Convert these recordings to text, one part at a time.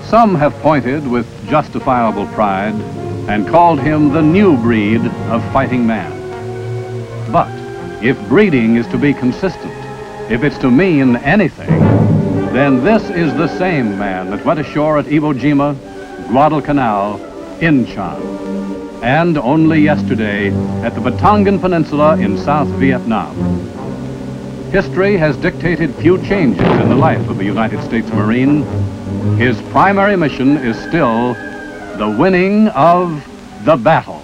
Some have pointed with justifiable pride and called him the new breed of fighting man. But if breeding is to be consistent, if it's to mean anything, then this is the same man that went ashore at Iwo Jima, Guadalcanal, Incheon, and only yesterday at the Batongan Peninsula in South Vietnam. History has dictated few changes in the life of the United States Marine. His primary mission is still the winning of the battle.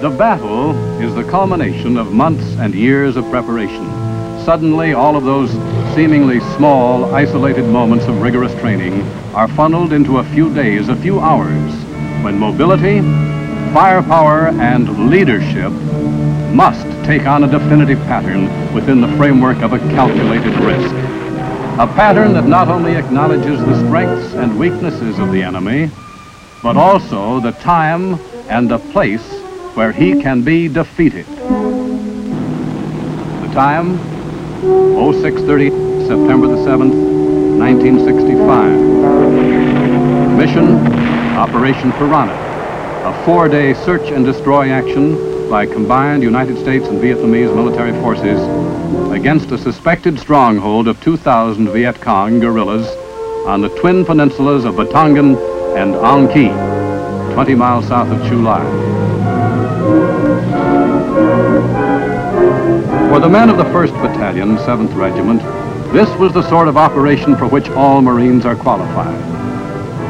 The battle is the culmination of months and years of preparation. Suddenly, all of those seemingly small, isolated moments of rigorous training are funneled into a few days, a few hours, when mobility, firepower, and leadership must take on a definitive pattern within the framework of a calculated risk. A pattern that not only acknowledges the strengths and weaknesses of the enemy, but also the time and the place where he can be defeated. The time, 0630, September the 7th, 1965. Mission, Operation Piranha, a 4-day search and destroy action by combined United States and Vietnamese military forces against a suspected stronghold of 2,000 Viet Cong guerrillas on the twin peninsulas of Batongan and An Kee, 20 miles south of Chu Lai. For the men of the 1st Battalion, 7th Regiment, this was the sort of operation for which all Marines are qualified.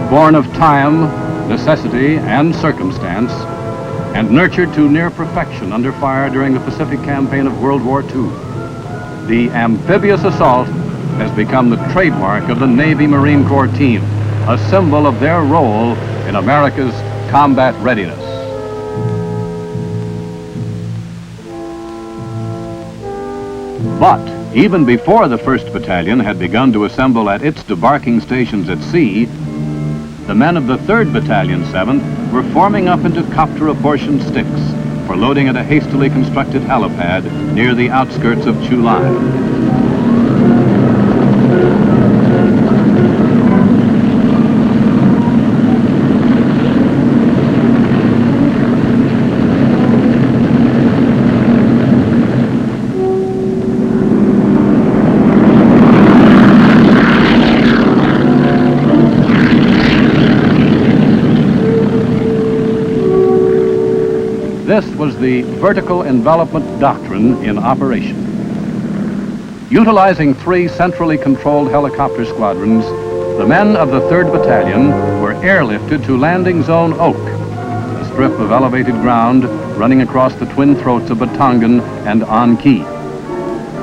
Born of time, necessity, and circumstance, and nurtured to near perfection under fire during the Pacific Campaign of World War II, the amphibious assault has become the trademark of the Navy Marine Corps team, a symbol of their role in America's combat readiness. But even before the 1st Battalion had begun to assemble at its debarking stations at sea, the men of the 3rd Battalion, 7th, were forming up into copter-apportioned sticks for loading at a hastily constructed helipad near the outskirts of Chu Lai. This was the vertical envelopment doctrine in operation. Utilizing 3 centrally controlled helicopter squadrons, the men of the 3rd Battalion were airlifted to Landing Zone Oak, a strip of elevated ground running across the twin throats of Batongan and An Kee.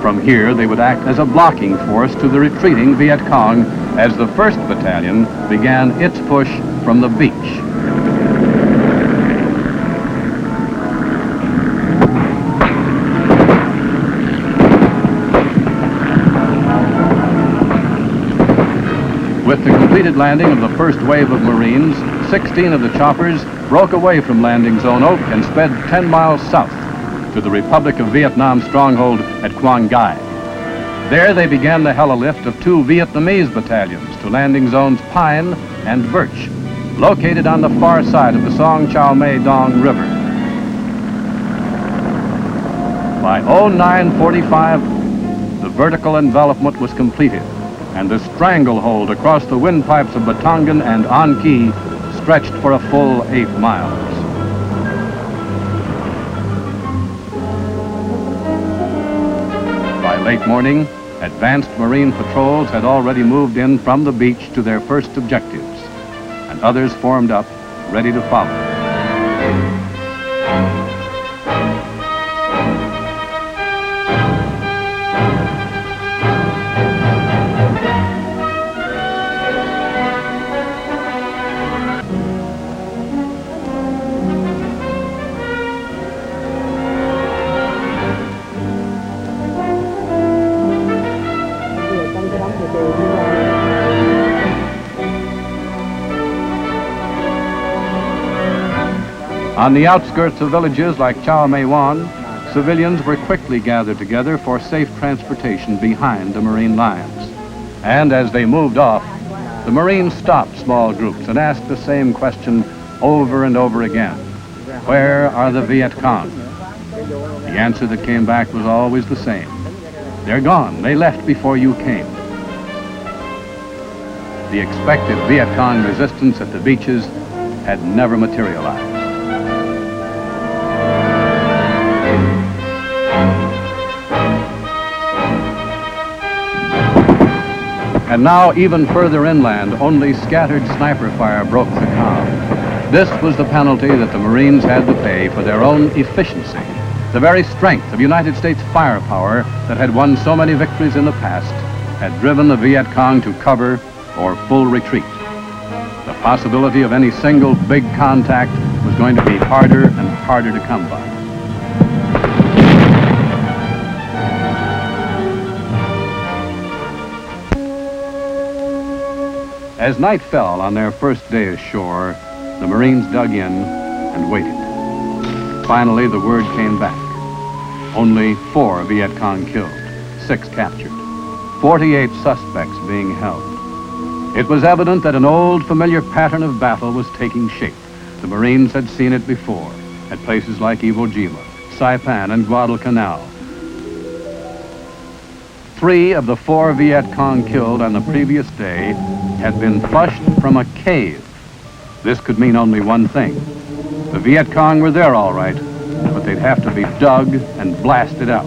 From here, they would act as a blocking force to the retreating Viet Cong as the 1st Battalion began its push from the beach. With the completed landing of the first wave of Marines, 16 of the choppers broke away from Landing Zone Oak and sped 10 miles south to the Republic of Vietnam stronghold at Quang Ngai. There they began the helilift of 2 Vietnamese battalions to Landing Zones Pine and Birch, located on the far side of the Song Chao Mae Dong River. By 0945, the vertical envelopment was completed, and the stranglehold across the windpipes of Batongan and An Kee stretched for a full 8 miles. By late morning, advanced Marine patrols had already moved in from the beach to their first objectives, and others formed up ready to follow. On the outskirts of villages like Chao Mei Wan, civilians were quickly gathered together for safe transportation behind the Marine lines. And as they moved off, the Marines stopped small groups and asked the same question over and over again. Where are the Viet Cong? The answer that came back was always the same. They're gone. They left before you came. The expected Viet Cong resistance at the beaches had never materialized. And now, even further inland, only scattered sniper fire broke the calm. This was the penalty that the Marines had to pay for their own efficiency, the very strength of United States firepower that had won so many victories in the past had driven the Viet Cong to cover or full retreat. The possibility of any single big contact was going to be harder and harder to come by. As night fell on their first day ashore, the Marines dug in and waited. Finally, the word came back. Only 4 Viet Cong killed, 6 captured, 48 suspects being held. It was evident that an old, familiar pattern of battle was taking shape. The Marines had seen it before, at places like Iwo Jima, Saipan, and Guadalcanal. 3 of the 4 Viet Cong killed on the previous day had been flushed from a cave. This could mean only one thing. The Viet Cong were there all right, but they'd have to be dug and blasted out.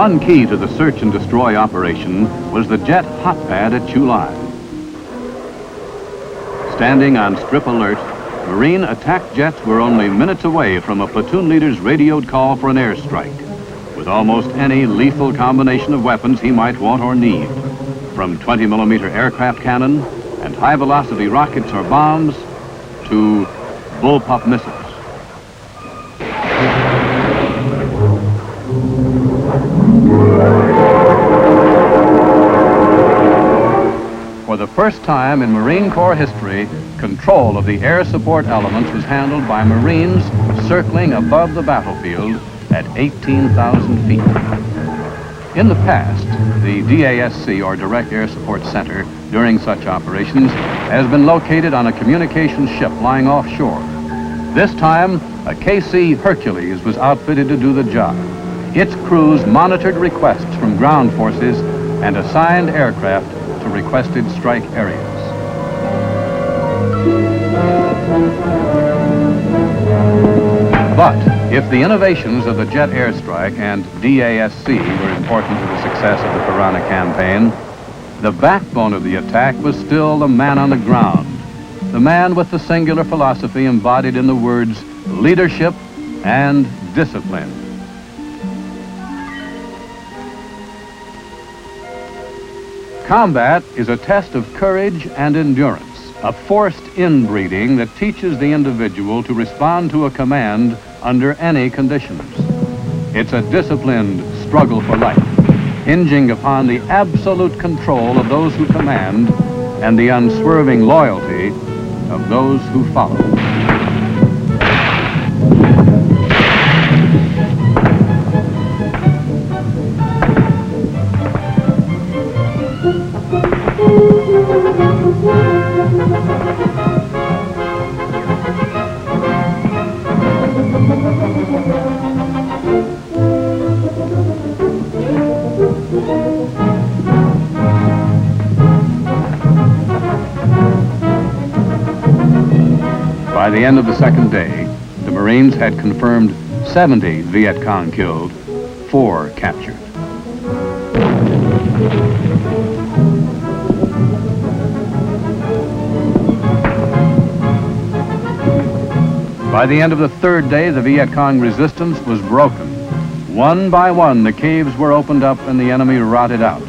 One key to the search and destroy operation was the jet hot pad at Chu Lai. Standing on strip alert, Marine attack jets were only minutes away from a platoon leader's radioed call for an airstrike, with almost any lethal combination of weapons he might want or need, from 20mm aircraft cannon and high-velocity rockets or bombs to bullpup missiles. For the first time in Marine Corps history, control of the air support elements was handled by Marines circling above the battlefield at 18,000 feet. In the past, the DASC, or Direct Air Support Center, during such operations, has been located on a communications ship lying offshore. This time, a KC Hercules was outfitted to do the job. Its crews monitored requests from ground forces and assigned aircraft to requested strike areas. But if the innovations of the jet airstrike and DASC were important to the success of the Piranha campaign, the backbone of the attack was still the man on the ground, the man with the singular philosophy embodied in the words leadership and discipline. Combat is a test of courage and endurance, a forced inbreeding that teaches the individual to respond to a command under any conditions. It's a disciplined struggle for life, hinging upon the absolute control of those who command and the unswerving loyalty of those who follow. By the end of the second day, the Marines had confirmed 70 Viet Cong killed, 4 captured. By the end of the third day, the Viet Cong resistance was broken. One by one, the caves were opened up and the enemy rotted out.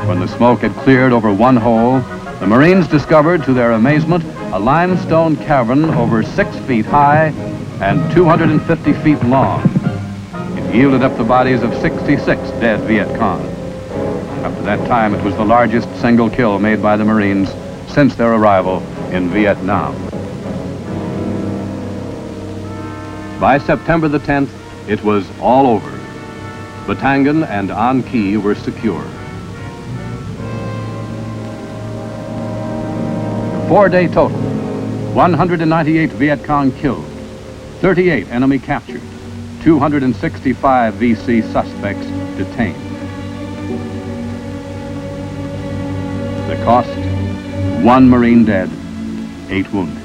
When the smoke had cleared over one hole, the Marines discovered, to their amazement, a limestone cavern over 6 feet high and 250 feet long. It yielded up the bodies of 66 dead Viet Cong. Up to that time, it was the largest single kill made by the Marines since their arrival in Vietnam. By September the 10th, it was all over. Batangan and An Key were secure. The 4-day total: 198 Viet Cong killed, 38 enemy captured, 265 VC suspects detained. The cost: 1 Marine dead, 8 wounded.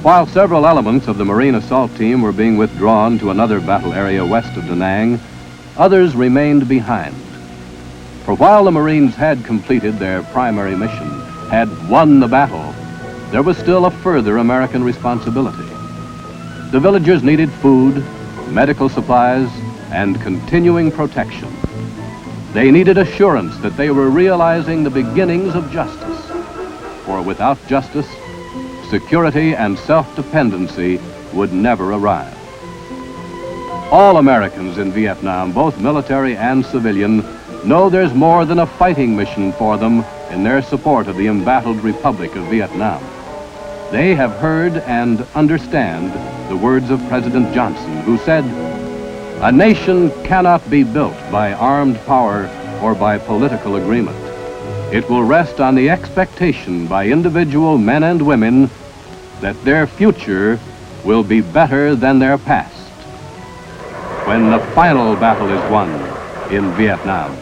While several elements of the Marine assault team were being withdrawn to another battle area west of Da Nang, others remained behind. For while the Marines had completed their primary mission, had won the battle, there was still a further American responsibility. The villagers needed food, medical supplies, and continuing protection. They needed assurance that they were realizing the beginnings of justice. For without justice, security and self-dependency would never arrive. All Americans in Vietnam, both military and civilian, know there's more than a fighting mission for them in their support of the embattled Republic of Vietnam. They have heard and understand the words of President Johnson, who said, "A nation cannot be built by armed power or by political agreement. It will rest on the expectation by individual men and women that their future will be better than their past when the final battle is won in Vietnam."